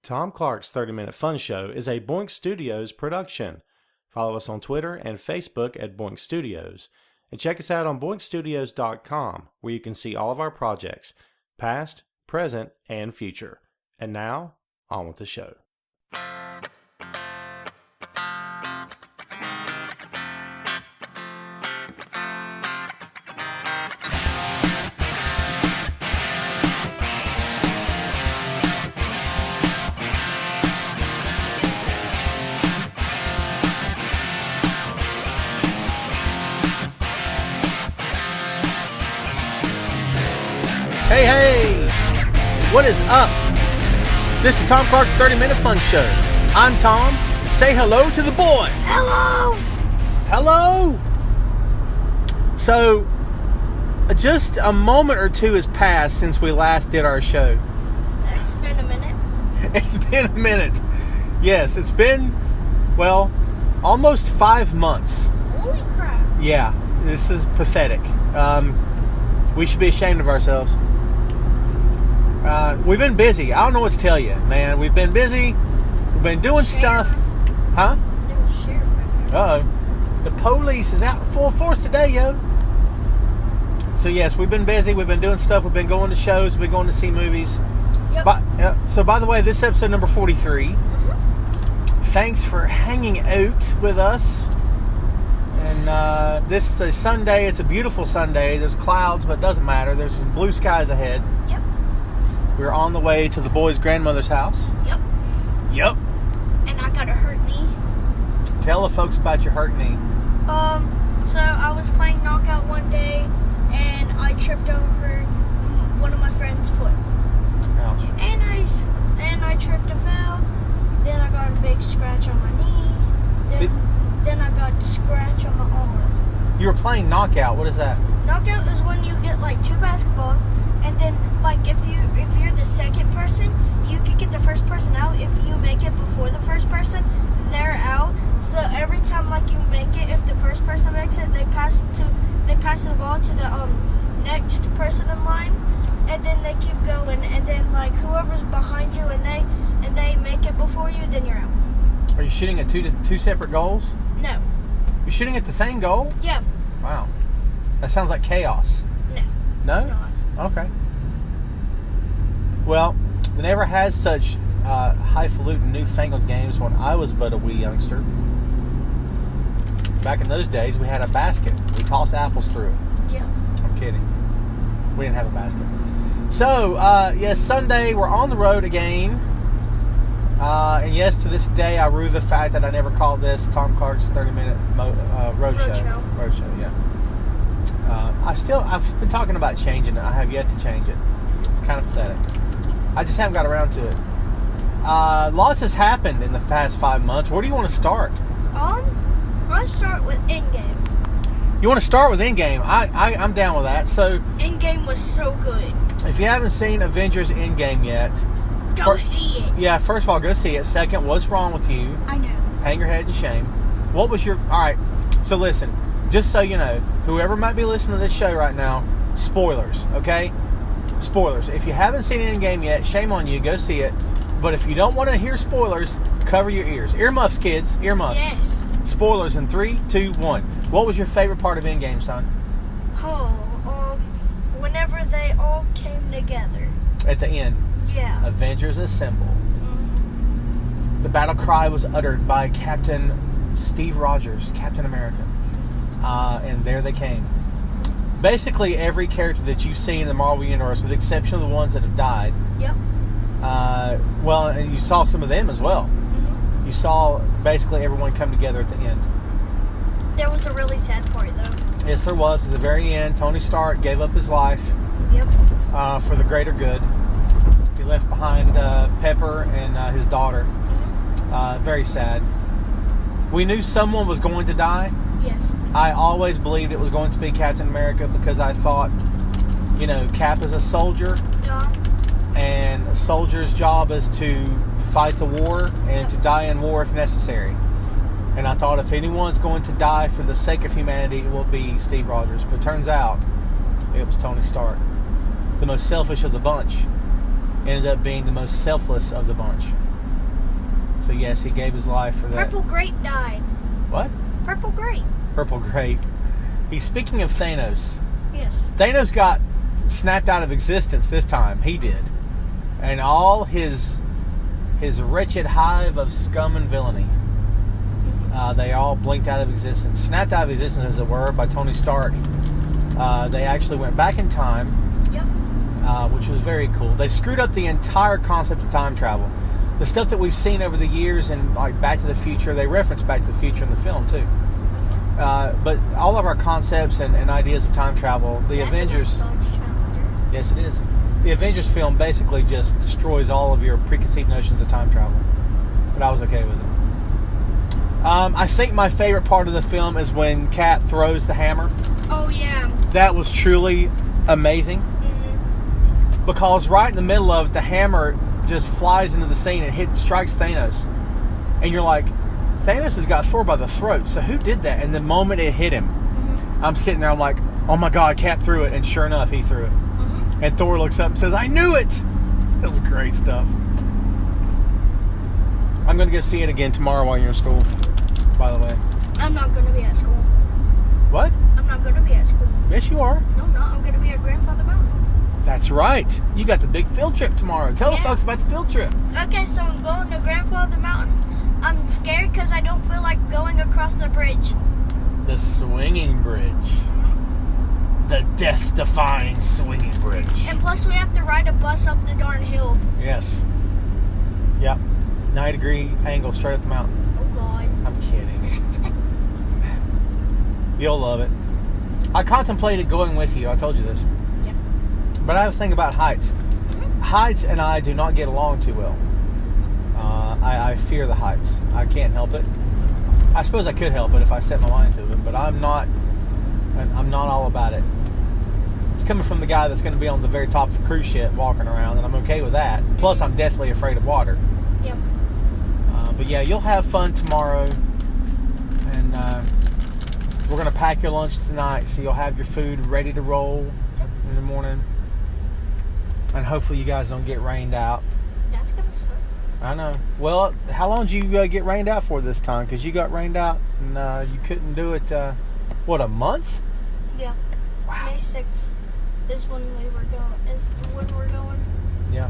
Tom Clark's 30-Minute Fun Show is a Boink Studios production. Follow us on Twitter and Facebook at Boink Studios. And check us out on boinkstudios.com, where you can see all of our projects, past, present, and future. And now, on with the show. Hey, what is up? This is Tom Clark's 30-Minute Fun Show. I'm Tom. Say hello to the boy. Hello. Hello. So, just a moment or two has passed since we last did our show. It's been a minute. It's been a minute. Yes, it's been, well, almost 5 months. Holy crap. Yeah, this is pathetic. We should be ashamed of ourselves. We've been busy. I don't know what to tell you, man. We've been busy. We've been doing stuff. Huh? There's sheriff back there. Uh-oh. The police is out in full force today, yo. So, yes, we've been busy. We've been doing stuff. We've been going to shows. We've been going to see movies. Yep. So, by the way, this is episode number 43. Thanks for hanging out with us. And this is a Sunday. It's a beautiful Sunday. There's clouds, but it doesn't matter. There's some blue skies ahead. Yep. We're on the way to the boys' grandmother's house. Yep. Yep. And I got a hurt knee. Tell the folks about your hurt knee. So I was playing knockout one day, and I tripped over one of my friend's foot. Ouch. And I tripped and fell. Then I got a big scratch on my knee. Then I got a scratch on my arm. You were playing knockout. What is that? Knockout is when you get like 2 basketballs, and then like if you're the second person, you can get the first person out. If you make it before the first person, they're out. So every time like you make it, if the first person makes it, they pass the ball to the next person in line, and then they keep going, and then like whoever's behind you and they make it before you, then you're out. Are you shooting at two separate goals? No. You're shooting at the same goal? Yeah. Wow. That sounds like chaos. No. No? It's not. Okay. Well, we never had such highfalutin newfangled games when I was but a wee youngster. Back in those days, we had a basket. We tossed apples through it. Yeah. I'm kidding. We didn't have a basket. So, yes, Sunday, we're on the road again. And yes, to this day, I rue the fact that I never called this Tom Clark's 30-Minute road show. Road show, yeah. I've been talking about changing it. I have yet to change it. It's kind of pathetic. I just haven't got around to it. Lots has happened in the past 5 months. Where do you want to start? I start with Endgame. You want to start with Endgame? I'm down with that. So Endgame was so good. if you haven't seen Avengers Endgame yet, Go see it. Yeah, first of all, go see it. Second, what's wrong with you? I know. Hang your head in shame. What was your... All right, so listen. Just so you know, whoever might be listening to this show right now, spoilers, okay? Spoilers. If you haven't seen Endgame yet, shame on you. Go see it. But if you don't want to hear spoilers, cover your ears. Earmuffs, kids. Earmuffs. Yes. Spoilers in 3, 2, 1. What was your favorite part of Endgame, son? Oh, whenever they all came together. At the end. Yeah. Avengers Assemble. Mm-hmm. The battle cry was uttered by Captain Steve Rogers, Captain America. And there they came. Basically, every character that you see in the Marvel Universe, with the exception of the ones that have died. Yep. Well, and you saw some of them as well. Mm-hmm. You saw basically everyone come together at the end. There was a really sad part, though. Yes, there was. At the very end, Tony Stark gave up his life. Yep. For the greater good. He left behind Pepper and his daughter. Mm-hmm. Very sad. We knew someone was going to die. Yes. I always believed it was going to be Captain America because I thought, you know, Cap is a soldier. Yeah. And a soldier's job is to fight the war and to die in war if necessary. And I thought if anyone's going to die for the sake of humanity, it will be Steve Rogers. But it turns out it was Tony Stark. The most selfish of the bunch. ended up being the most selfless of the bunch. So yes, he gave his life for that. Purple Grape died. What? Purple Grape. Purple Grape. He's speaking of Thanos. Yes. Thanos got snapped out of existence this time. He did. And all his wretched hive of scum and villainy, they all blinked out of existence. Snapped out of existence, as it were, by Tony Stark. They actually went back in time. Yep. Which was very cool. They screwed up the entire concept of time travel. The stuff that we've seen over the years in like Back to the Future, they reference Back to the Future in the film too. But all of our concepts and ideas of time travel, the That's Avengers... a nice Dodge Challenger. Yes, it is. The Avengers film basically just destroys all of your preconceived notions of time travel. But I was okay with it. I think my favorite part of the film is when Cap throws the hammer. Oh, yeah. That was truly amazing. Mm-hmm. Because right in the middle of it, the hammer just flies into the scene and strikes Thanos. And you're like, Thanos has got Thor by the throat, so who did that? And the moment it hit him, I'm sitting there, I'm like, oh my God, Cap threw it. And sure enough, he threw it. And Thor looks up and says, I knew it! That was great stuff. I'm going to go see it again tomorrow while you're in school, by the way. I'm not going to be at school. What? I'm not going to be at school. Yes, you are. No, I'm not. I'm going to be at Grandfather Mountain. That's right. You got the big field trip tomorrow. Tell the folks about the field trip. Okay, so I'm going to Grandfather Mountain. I'm scared because I don't feel like going across the bridge. The swinging bridge. The death-defying swinging bridge. And plus we have to ride a bus up the darn hill. Yes. Yep. 90-degree angle straight up the mountain. Oh, God. I'm kidding. You'll love it. I contemplated going with you. I told you this. Yeah. But I have a thing about heights. Heights and I do not get along too well. I fear the heights. I can't help it. I suppose I could help it if I set my mind to it, but I'm not all about it. It's coming from the guy that's going to be on the very top of a cruise ship walking around, and I'm okay with that. Plus, I'm deathly afraid of water. Yep. But yeah, you'll have fun tomorrow, and we're going to pack your lunch tonight, so you'll have your food ready to roll in the morning. And hopefully you guys don't get rained out. That's going to suck. I know. Well, how long did you get rained out for this time? Because you got rained out and you couldn't do it, what, a month? Yeah. Wow. May 6th is when we're going. Yeah.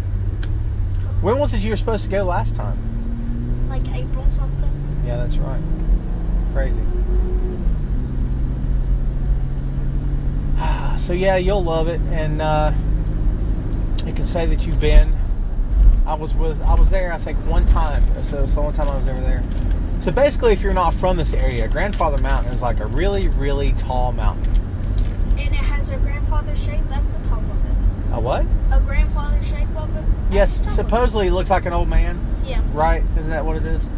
When was it you were supposed to go last time? Like April something. Yeah, that's right. Crazy. So yeah, you'll love it, and you can say that you've been. I was there, I think, one time. So it's the only time I was ever there. So basically, if you're not from this area, Grandfather Mountain is like a really, really tall mountain. And it has a grandfather shape at the top of it. A what? A grandfather shape of it. Yes, supposedly it looks like an old man. Yeah. Right? Isn't that what it is?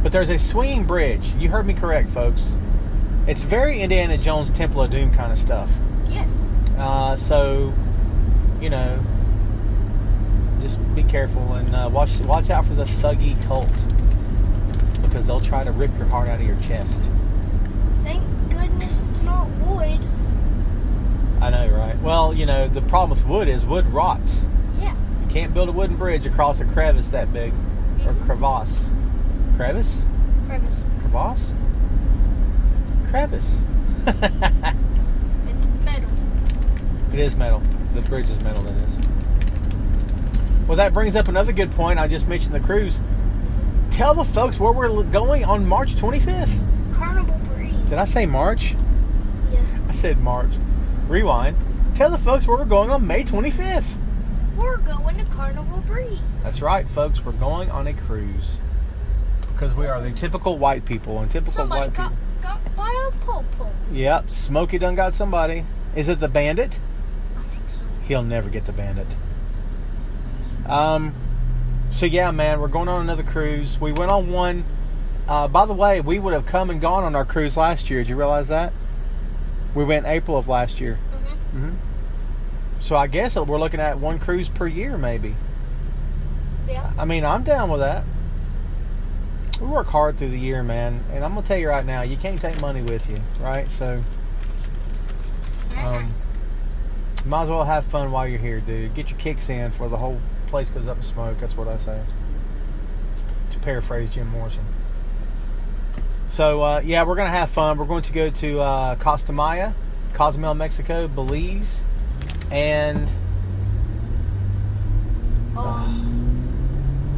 But there's a swinging bridge. You heard me correct, folks. It's very Indiana Jones Temple of Doom kind of stuff. Yes. So, you know, just be careful and watch out for the thuggy cult, because they'll try to rip your heart out of your chest. Thank goodness it's not wood. I know, right? Well, you know, the problem with wood is wood rots. Yeah. You can't build a wooden bridge across a crevice that big. Or crevasse. Crevice? Crevice. Crevasse? Crevice. It's metal. It is metal. The bridge is metal, that is. Well, that brings up another good point. I just mentioned the cruise. Tell the folks where we're going on March 25th. Carnival Breeze. Did I say March? Yeah. I said March. Rewind. Tell the folks where we're going on May 25th. We're going to Carnival Breeze. That's right, folks. We're going on a cruise. Because we are the typical white people. And typical Somebody white people. got by a pole. Yep. Smokey done got somebody. Is it the Bandit? I think so. He'll never get the Bandit. So yeah, man, we're going on another cruise. We went on one. By the way, we would have come and gone on our cruise last year. Did you realize that? We went April of last year. So I guess we're looking at one cruise per year, maybe. Yeah. I mean, I'm down with that. We work hard through the year, man. And I'm going to tell you right now, you can't take money with you, right? So, might as well have fun while you're here, dude. Get your kicks in for the whole place goes up in smoke. That's what I say. To paraphrase Jim Morrison. So, yeah, we're going to have fun. We're going to go to Cozumel, Mexico, Belize, and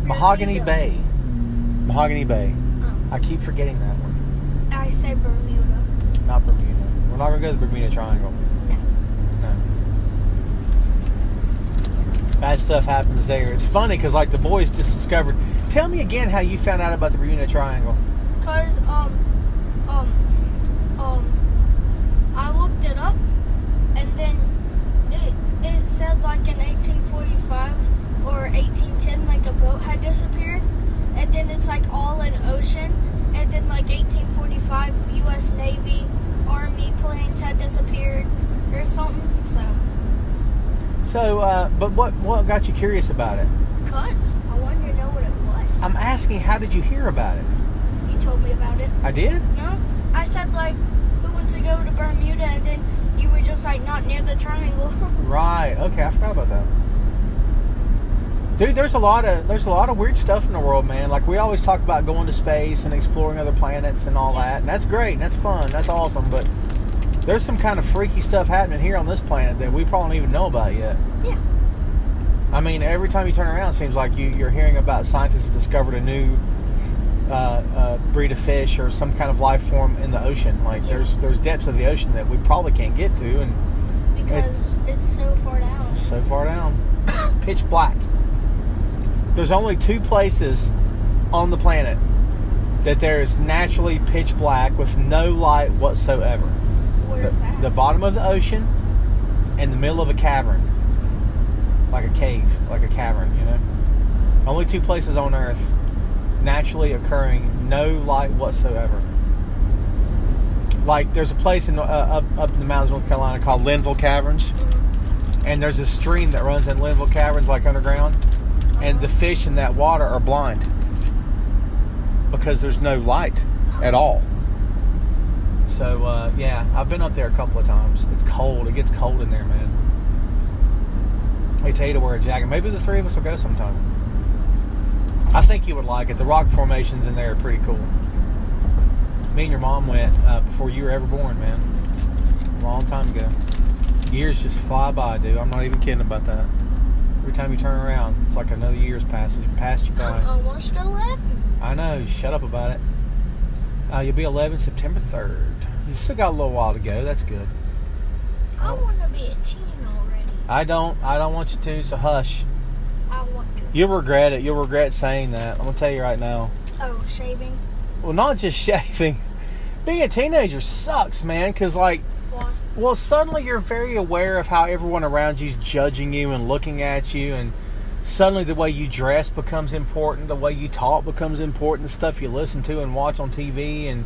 Mahogany Bay. Mahogany Bay. I keep forgetting that one. I say Bermuda. Not Bermuda. We're not going to go to the Bermuda Triangle. No. Bad stuff happens there. It's funny because, like, the boys just discovered. Tell me again how you found out about the Bermuda Triangle. Because, I looked it up, and then it said, like, in 1845 or 1810, like, a boat had disappeared, and then it's, like, all in ocean, and then, like, 1845, U.S. Navy, Army planes had disappeared, or something, So, but what got you curious about it? Because I wanted to know what it was. I'm asking, how did you hear about it? You told me about it. I did? No, I said, like, who wants to go to Bermuda, and then you were just, like, not near the triangle. Right. Okay, I forgot about that. Dude, there's a lot of weird stuff in the world, man. Like, we always talk about going to space and exploring other planets and all that, and that's great, and that's fun, that's awesome, but there's some kind of freaky stuff happening here on this planet that we probably don't even know about yet. Yeah. I mean, every time you turn around, it seems like you're hearing about scientists have discovered a new breed of fish or some kind of life form in the ocean. Like, there's depths of the ocean that we probably can't get to, and because it's so far down. So far down. Pitch black. There's only 2 places on the planet that there is naturally pitch black with no light whatsoever. Where's that? The bottom of the ocean and the middle of a cavern. Like a cave, like a cavern, you know? Only 2 places on Earth naturally occurring, no light whatsoever. Like, there's a place in up in the mountains of North Carolina called Linville Caverns, and there's a stream that runs in Linville Caverns, like underground, and the fish in that water are blind because there's no light at all. So, yeah, I've been up there a couple of times. It's cold. It gets cold in there, man. They tell you to wear a jacket. Maybe the 3 of us will go sometime. I think you would like it. The rock formations in there are pretty cool. Me and your mom went before you were ever born, man. A long time ago. Years just fly by, dude. I'm not even kidding about that. Every time you turn around, it's like another year's passed you by. I'm almost 11. I know. Shut up about it. You'll be 11 September 3rd. You still got a little while to go. That's good. I want to be a teen already. I don't want you to, so hush. I want to. You'll regret it. You'll regret saying that. I'm going to tell you right now. Oh, shaving? Well, not just shaving. Being a teenager sucks, man, because, like, Why? well, suddenly you're very aware of how everyone around you is judging you and looking at you, and suddenly the way you dress becomes important, the way you talk becomes important, the stuff you listen to and watch on TV, and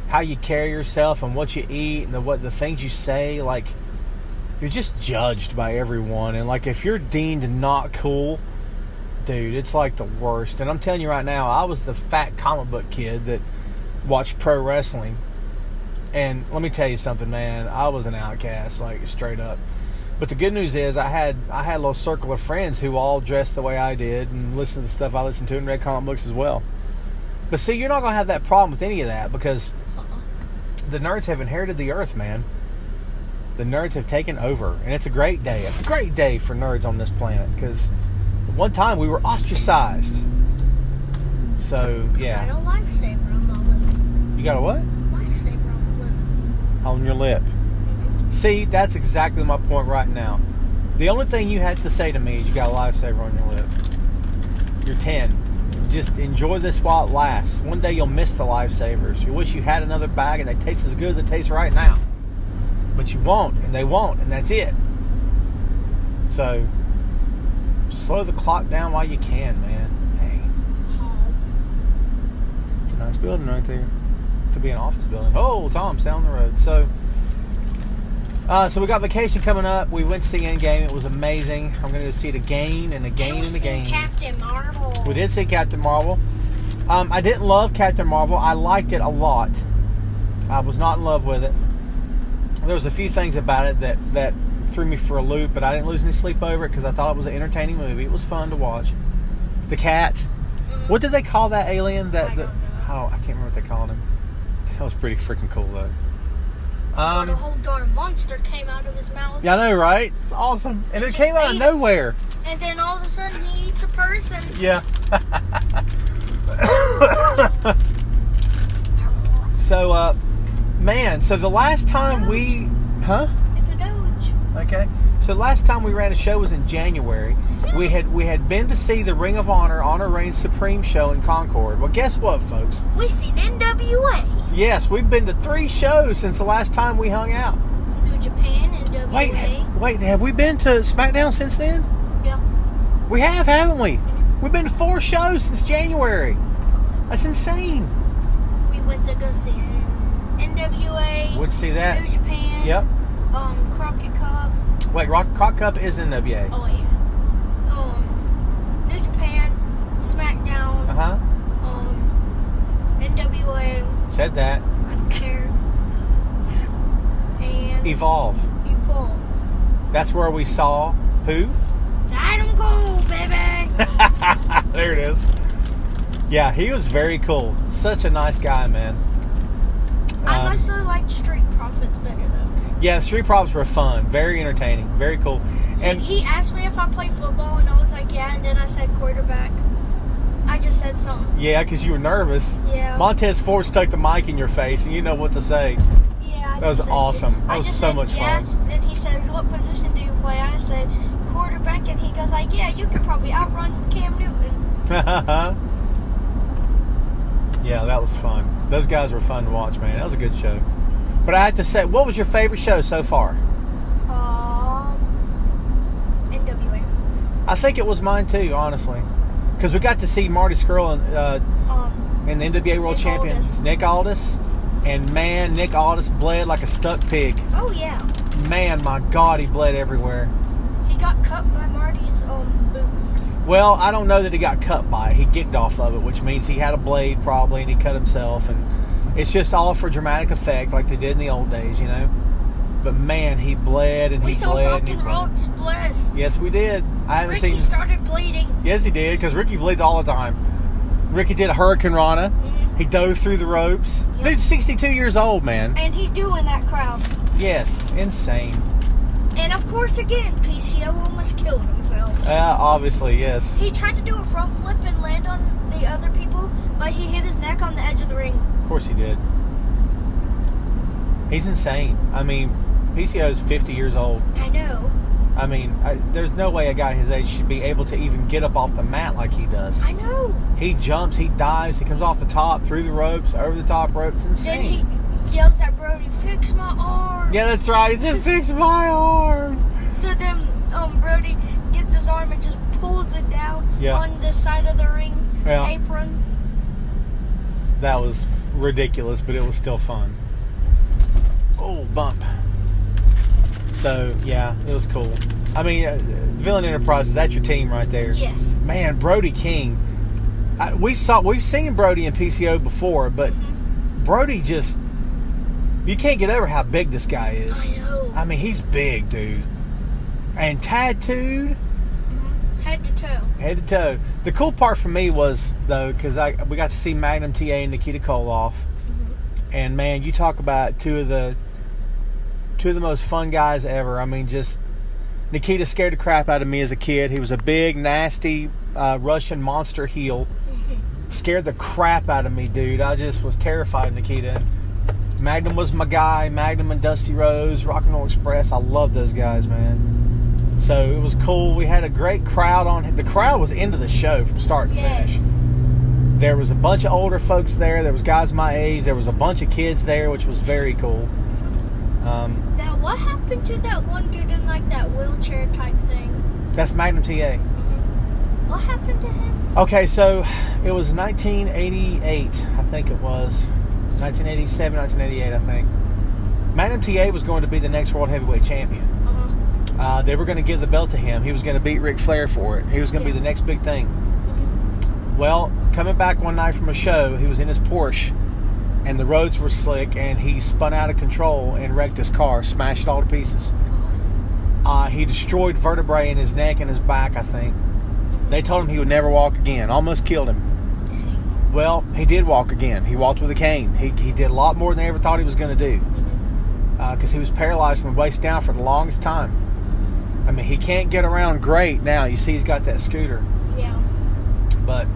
how you carry yourself and what you eat and the things you say. Like, you're just judged by everyone, and, like, if you're deemed not cool, dude, it's like the worst. And I'm telling you right now, I was the fat comic book kid that watched pro wrestling, and let me tell you something, man, I was an outcast, like, straight up. But the good news is I had a little circle of friends who all dressed the way I did and listened to the stuff I listened to and read comic books as well. But see, you're not going to have that problem with any of that because the nerds have inherited the earth, man. The nerds have taken over, and it's a great day for nerds on this planet, because at one time we were ostracized. So, yeah. I got a lifesaver on my lip. You got a what? Lifesaver on my lip. On your lip. See, that's exactly my point right now. The only thing you had to say to me is you got a lifesaver on your lip. You're 10. Just enjoy this while it lasts. One day you'll miss the lifesavers. You wish you had another bag and they taste as good as it tastes right now. But you won't, and they won't, and that's it. So, slow the clock down while you can, man. Hey. It's a nice building right there. To be an office building. Oh, Tom's down the road. So we got vacation coming up. We went to see Endgame. It was amazing. I'm going to go see it again and again and again. Captain Marvel. We did see Captain Marvel. I didn't love Captain Marvel. I liked it a lot. I was not in love with it. There was a few things about it that threw me for a loop, but I didn't lose any sleep over it because I thought it was an entertaining movie. It was fun to watch. The cat. What did they call that alien? I don't know. I can't remember what they called him. That was pretty freaking cool though. The whole darn monster came out of his mouth. Yeah, I know, right? It's awesome. And it came out of nowhere. And then all of a sudden he eats a person. Yeah. So, man, so the last time we... Huh? It's a Doge. Okay. So last time we ran a show was in January. We had been to see the Ring of Honor Reigns Supreme show in Concord. Well, guess what, folks? We seen NWA. Yes, we've been to 3 shows since the last time we hung out. New Japan, NWA. Wait, have we been to SmackDown since then? Yeah. We have, haven't we? We've been to 4 shows since January. That's insane. We went to go see NWA. Would see that. New Japan. Yep. Crockett Cup. Wait, Crock Cup is NWA. Oh yeah. New Japan, SmackDown. NWA. Said that. I don't care. And Evolve. That's where we saw who? Adam Cole, baby. There it is. Yeah, he was very cool. Such a nice guy, man. I mostly like Street Profits better though. Yeah, the Street Profits were fun. Very entertaining. Very cool. And he asked me if I play football, and I was like, yeah. And then I said quarterback. I just said something. yeah, because you were nervous. Yeah. Montez Ford stuck the mic in your face, and you know what to say. Yeah. That was awesome. That was so much fun. And then he says, what position do you play? I said, quarterback. And he goes like, yeah, you could probably outrun Cam Newton. Yeah, that was fun. Those guys were fun to watch, man. That was a good show. But I had to say, what was your favorite show so far? NWA. I think it was mine too, honestly. Because we got to see Marty Scurll and the NWA World Champion Aldis. Nick Aldis. And man, Nick Aldis bled like a stuck pig. Oh, yeah. Man, my God, he bled everywhere. He got cut by Marty's boot. Well, I don't know that he got cut by it. He kicked off of it, which means he had a blade probably, and he cut himself. And it's just all for dramatic effect, like they did in the old days, you know. But man, he bled and We he saw bled. Rock and and he Roll bled. Express. Yes, we did. I haven't Ricky seen. started bleeding. Yes, he did, because Ricky bleeds all the time. Ricky did a Hurricane Rana. Mm-hmm. He dove through the ropes. Yep. Dude's 62 years old, man. And he's doing that crowd. Yes, insane. And of course, again, PCO almost killed himself. Obviously, yes. He tried to do a front flip and land on the other people, but he hit his neck on the edge of the ring. Of course he did. He's insane. I mean, PCO is 50 years old. I know. I mean, there's no way a guy his age should be able to even get up off the mat like he does. I know. He jumps, he dives, he comes off the top, through the ropes, over the top ropes. Insane. Then he yells at Brody, "Fix my arm!" Yeah, that's right. He said, "Fix my arm." So then Brody gets his arm and just pulls it down on the side of the ring apron. That was ridiculous, but it was still fun. Oh, bump. So, yeah, it was cool. I mean, Villain Enterprises, that's your team right there. Yes. Man, Brody King. We've seen Brody in PCO before, but Brody just, you can't get over how big this guy is. I know. I mean, he's big, dude. And tattooed. Head to toe. Head to toe. The cool part for me was, though, because we got to see Magnum TA and Nikita Koloff. And, man, you talk about two of the most fun guys ever. I mean, just Nikita scared the crap out of me as a kid. He was a big, nasty Russian monster heel. Scared the crap out of me, dude. I just was terrified of Nikita. Magnum was my guy. Magnum and Dusty Rose, Rock and Roll Express. I love those guys, man. So it was cool. We had a great crowd on. The crowd was into the show from start to finish. There was a bunch of older folks there. There was guys my age. There was a bunch of kids there, which was very cool. Now, what happened to that one dude in like that wheelchair type thing? That's Magnum TA. What happened to him? Okay, so it was 1988, I think it was. 1987, 1988, I think. Magnum TA was going to be the next World Heavyweight Champion. They were going to give the belt to him. He was going to beat Ric Flair for it. He was going to be the next big thing. Well, coming back one night from a show, he was in his Porsche, and the roads were slick, and he spun out of control and wrecked his car, smashed it all to pieces. He destroyed vertebrae in his neck and his back, I think. They told him he would never walk again. Almost killed him. Dang. Well, he did walk again. He walked with a cane. He did a lot more than they ever thought he was going to do. Because he was paralyzed from the waist down for the longest time. I mean, he can't get around great now. You see he's got that scooter. Yeah. But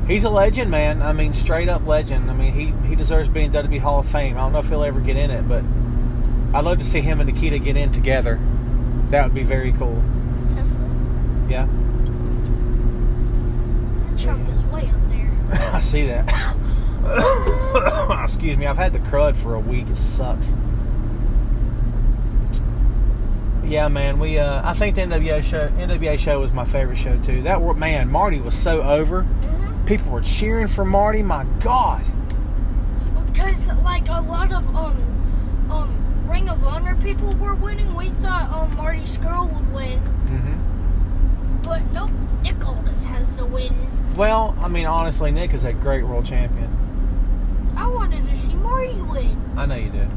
he's a legend, man. I mean, straight up legend. I mean, he deserves being WWE Hall of Fame. I don't know if he'll ever get in it, but I'd love to see him and Nikita get in together. That would be very cool. Tesla. Yeah. That truck is way up there. I see that. Excuse me. I've had the crud for a week. It sucks. Yeah, man. I think the NWA show was my favorite show too. Man, Marty was so over. Mm-hmm. People were cheering for Marty. My God. Because like a lot of Ring of Honor people were winning. We thought Marty Scurll would win. Mm-hmm. But nope, Nick Aldis has the win. Well, I mean, honestly, Nick is a great world champion. I wanted to see Marty win. I know you did.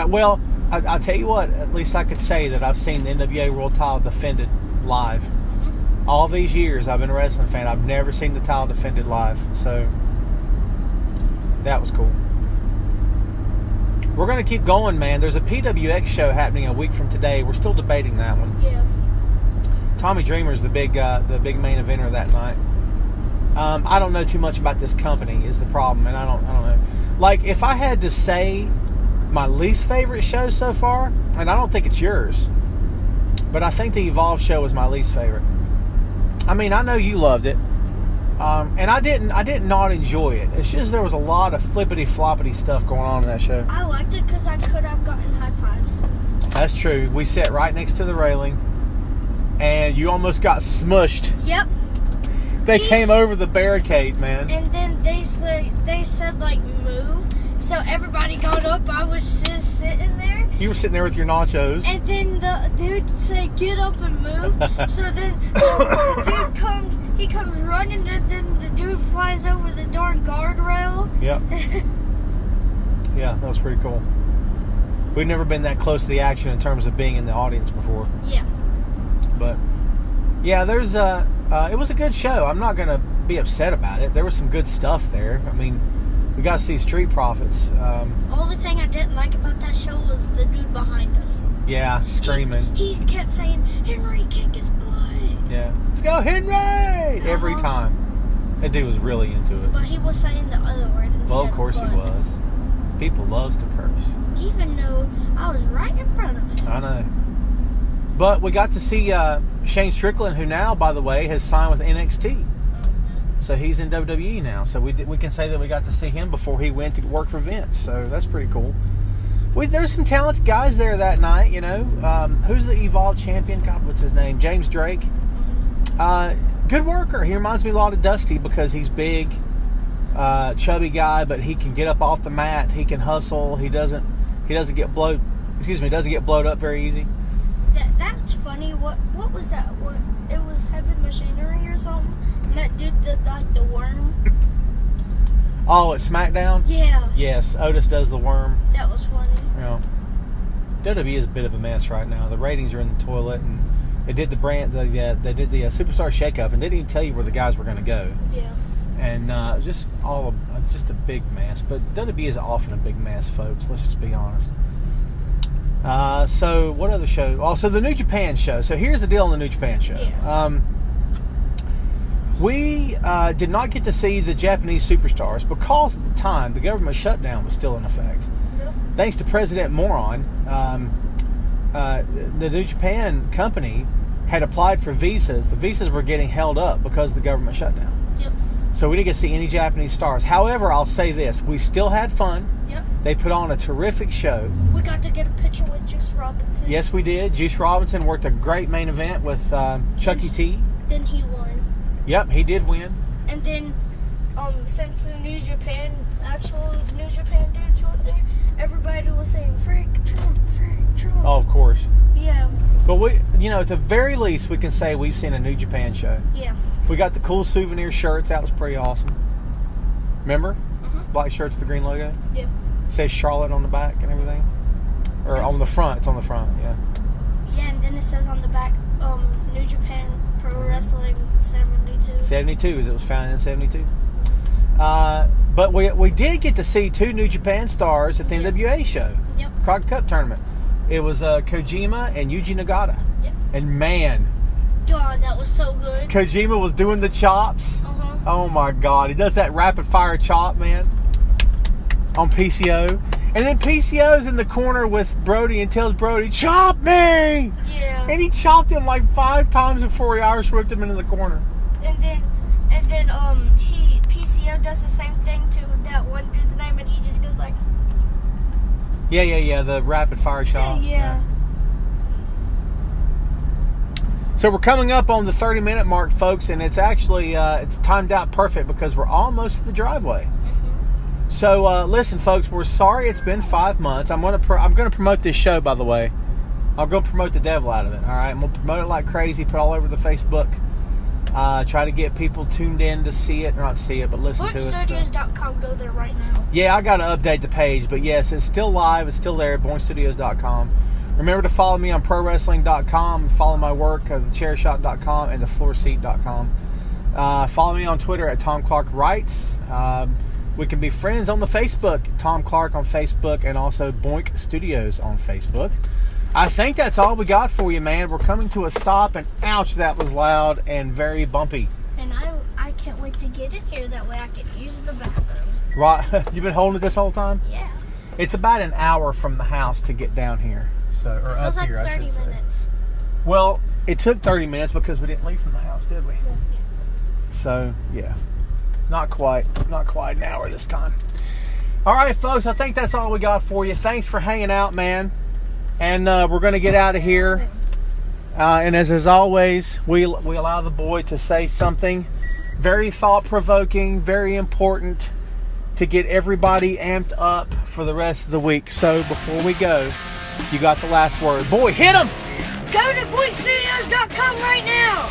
Well, I'll tell you what, at least I could say that I've seen the NWA World title defended live. Mm-hmm. All these years I've been a wrestling fan, I've never seen the title defended live. So, that was cool. We're going to keep going, man. There's a PWX show happening a week from today. We're still debating that one. Yeah. Tommy Dreamer's the big main eventer that night. I don't know too much about this company is the problem, and I don't know. Like, if I had to say my least favorite show so far, and I don't think it's yours, but I think the Evolve show was my least favorite. I mean, I know you loved it, and I did not enjoy it. It's just there was a lot of flippity floppity stuff going on in that show. I liked it because I could have gotten high fives. That's true. We sat right next to the railing, and you almost got smushed. Yep. They came over the barricade, man. And then they said like move. So everybody got up. I was just sitting there. You were sitting there with your nachos. And then the dude said, "Get up and move." So then the dude comes running, and then the dude flies over the darn guardrail. Yep. Yeah, that was pretty cool. We've never been that close to the action in terms of being in the audience before. Yeah. But yeah, it was a good show. I'm not gonna be upset about it. There was some good stuff there. I mean, we got to see Street Profits. Only thing I didn't like about that show was the dude behind us. Yeah, screaming. He kept saying, "Henry, kick his butt." Yeah, let's go, Henry! Every time. That dude was really into it. But he was saying the other word instead. Well, of course butt. he was. People loves to curse. Even though I was right in front of him. I know. But we got to see Shane Strickland, who now, by the way, has signed with NXT. So he's in WWE now. So we can say that we got to see him before he went to work for Vince. So that's pretty cool. There's some talented guys there that night, you know. Who's the Evolve champion? God, what's his name? James Drake. Good worker. He reminds me a lot of Dusty because he's big, chubby guy, but he can get up off the mat. He can hustle. He doesn't get blowed up very easy. That's funny. What was that? It was Heavy Machinery or something. And that dude did like the worm. Oh, at SmackDown? Yeah. Yes, Otis does the worm. That was funny. Yeah. WWE is a bit of a mess right now. The ratings are in the toilet, and they did the Superstar Shakeup, and they didn't even tell you where the guys were going to go. Yeah. And just a big mess. But WWE is often a big mess, folks. Let's just be honest. So what other show? Also, the New Japan show. So here's the deal on the New Japan show. Yeah. We did not get to see the Japanese superstars because at the time the government shutdown was still in effect. Yep. Thanks to President Moron, the New Japan company had applied for visas. The visas were getting held up because of the government shutdown. Yep. So we didn't get to see any Japanese stars. However, I'll say this. We still had fun. Yep. They put on a terrific show. We got to get a picture with Juice Robinson. Yes, we did. Juice Robinson worked a great main event with Chucky T. Then he won. Yep, he did win. And then, since the actual New Japan dudes were there, everybody was saying, "Freak Trump, freak Trump." Oh, of course. Yeah. But we, at the very least, we can say we've seen a New Japan show. Yeah. We got the cool souvenir shirts. That was pretty awesome. Remember? Uh-huh. Black shirts with the green logo? Yeah. It says Charlotte on the back and everything. Or on the front. It's on the front, yeah. Yeah, and then it says on the back, New Japan Pro Wrestling 72. 72, as it was founded in 72. But we did get to see 2 New Japan stars at the NWA show. Yep. Crockett Cup tournament. It was Kojima and Yuji Nagata. Yep. And man, God, that was so good. Kojima was doing the chops. Uh-huh. Oh my God, he does that rapid fire chop, man, on PCO. And then PCO's in the corner with Brody and tells Brody, "Chop me!" Yeah. And he chopped him like 5 times before he Irish whipped him into the corner. And then PCO does the same thing to that one dude's name, and he just goes like, Yeah, the rapid fire chops. yeah. So we're coming up on the 30-minute mark, folks, and it's actually it's timed out perfect because we're almost at the driveway. So listen, folks, we're sorry it's been 5 months. I'm gonna promote this show, by the way. I'm gonna promote the devil out of it. All right, I'm gonna promote it like crazy, put it all over the Facebook. Try to get people tuned in to see it, or not see it, but listen to it. BoinkStudios.com, go there right now. Yeah, I got to update the page, but yes, it's still live. It's still there at BoinkStudios.com. Remember to follow me on ProWrestling.com. Follow my work at TheChairShot.com and TheFloorSeat.com. Follow me on Twitter at Tom Clark Writes. We can be friends on the Facebook, Tom Clark on Facebook, and also Boink Studios on Facebook. I think that's all we got for you, man. We're coming to a stop, and ouch, that was loud and very bumpy. And I can't wait to get in here. That way I can use the bathroom. Right? You've been holding it this whole time? Yeah. It's about an hour from the house to get down here. So, or It feels up like here, 30 I should say. minutes. Well, it took 30 minutes because we didn't leave from the house, did we? Yeah. So, yeah. Not quite an hour this time. All right, folks, I think that's all we got for you. Thanks for hanging out, man. And we're going to get out of here. And as always, we allow the boy to say something very thought-provoking, very important to get everybody amped up for the rest of the week. So before we go, you got the last word. Boy, hit him! Go to BoinkStudios.com right now.